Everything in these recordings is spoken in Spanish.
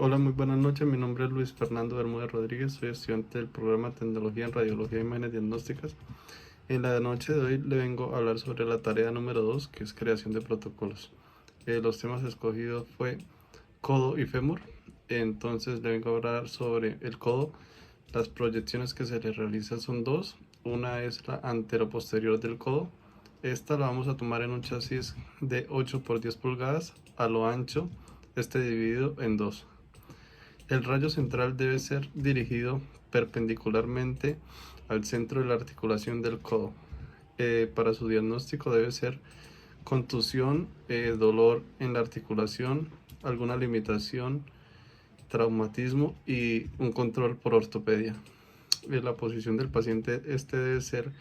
Hola, muy buenas noches. Mi nombre es Luis Fernando Bermúdez Rodríguez. Soy estudiante del programa de Tecnología en Radiología y Imágenes Diagnósticas. En la noche de hoy le vengo a hablar sobre la tarea número 2, que es creación de protocolos. Los temas escogidos fue codo y fémur. Entonces le vengo a hablar sobre el codo. Las proyecciones que se le realizan son dos. Una es la anteroposterior del codo. Esta la vamos a tomar en un chasis de 8 por 10 pulgadas a lo ancho, dividido en dos. El rayo central debe ser dirigido perpendicularmente al centro de la articulación del codo. Para su diagnóstico debe ser contusión, dolor en la articulación, alguna limitación, traumatismo y un control por ortopedia. La posición del paciente debe ser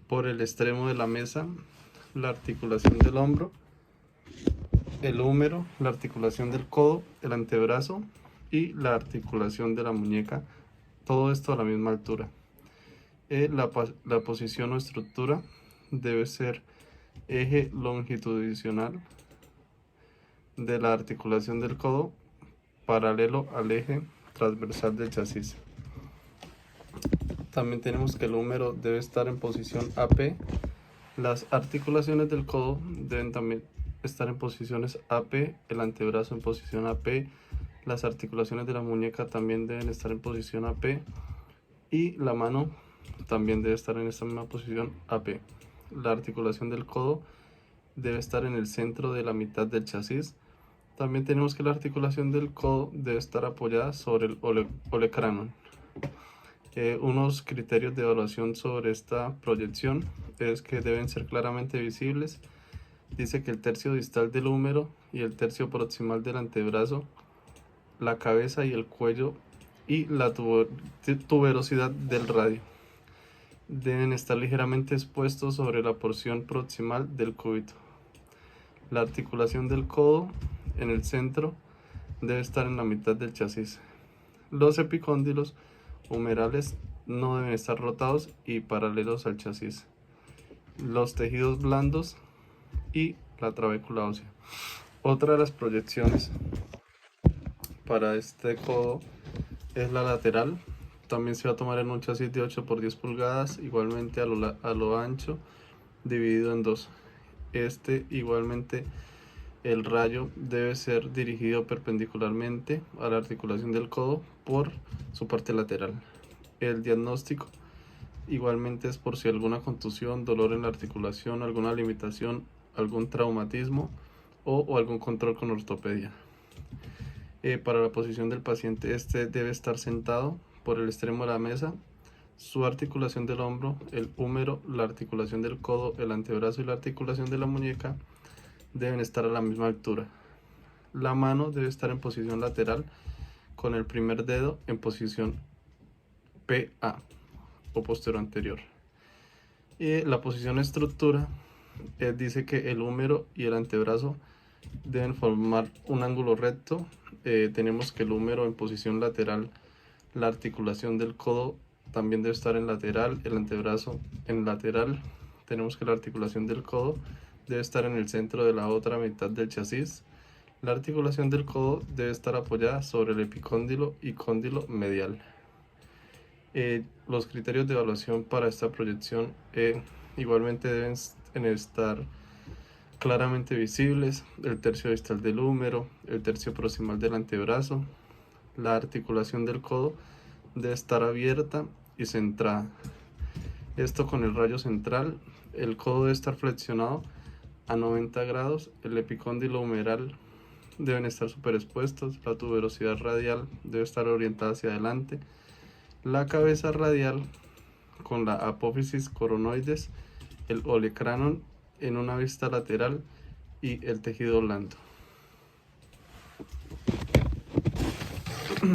por el extremo de la mesa, la articulación del hombro, el húmero, la articulación del codo, el antebrazo y la articulación de la muñeca, todo esto a la misma altura. La posición o estructura debe ser eje longitudinal de la articulación del codo paralelo al eje transversal del chasis. También tenemos que el húmero debe estar en posición AP. Las articulaciones del codo deben también estar en posiciones AP, el antebrazo en posición AP, las articulaciones de la muñeca también deben estar en posición AP y la mano también debe estar en esta misma posición AP. La articulación del codo debe estar en el centro de la mitad del chasis. También tenemos que la articulación del codo debe estar apoyada sobre el olecranon. Unos criterios de evaluación sobre esta proyección es que deben ser claramente visibles. Dice que el tercio distal del húmero y el tercio proximal del antebrazo, la cabeza y el cuello y la tuberosidad del radio deben estar ligeramente expuestos sobre la porción proximal del cúbito. La articulación del codo en el centro debe estar en la mitad del chasis. Los epicóndilos humerales no deben estar rotados y paralelos al chasis. Los tejidos blandos y la trabécula ósea. Otra de las proyecciones para este codo es la lateral. También se va a tomar en un chasis de 8 por 10 pulgadas, igualmente a lo ancho, dividido en dos. Igualmente el rayo debe ser dirigido perpendicularmente a la articulación del codo por su parte lateral. El diagnóstico igualmente es por si alguna contusión, dolor en la articulación, alguna limitación, algún traumatismo o algún control con ortopedia. Para la posición del paciente, debe estar sentado por el extremo de la mesa. Su articulación del hombro, el húmero, la articulación del codo, el antebrazo y la articulación de la muñeca deben estar a la misma altura. La mano debe estar en posición lateral con el primer dedo en posición PA o posterior anterior. Y la posición estructura dice que el húmero y el antebrazo deben formar un ángulo recto. Tenemos que el húmero en posición lateral, la articulación del codo también debe estar en lateral, el antebrazo en lateral. Tenemos que la articulación del codo debe estar en el centro de la otra mitad del chasis. La articulación del codo debe estar apoyada sobre el epicóndilo y cóndilo medial. Los criterios de evaluación para esta proyección igualmente deben estar claramente visibles: el tercio distal del húmero, el tercio proximal del antebrazo. La articulación del codo debe estar abierta y centrada. Esto con el rayo central. El codo debe estar flexionado a 90 grados. El epicóndilo humeral deben estar superexpuestos. La tuberosidad radial debe estar orientada hacia adelante. La cabeza radial con la apófisis coronoides, el olecranon en una vista lateral y el tejido blando.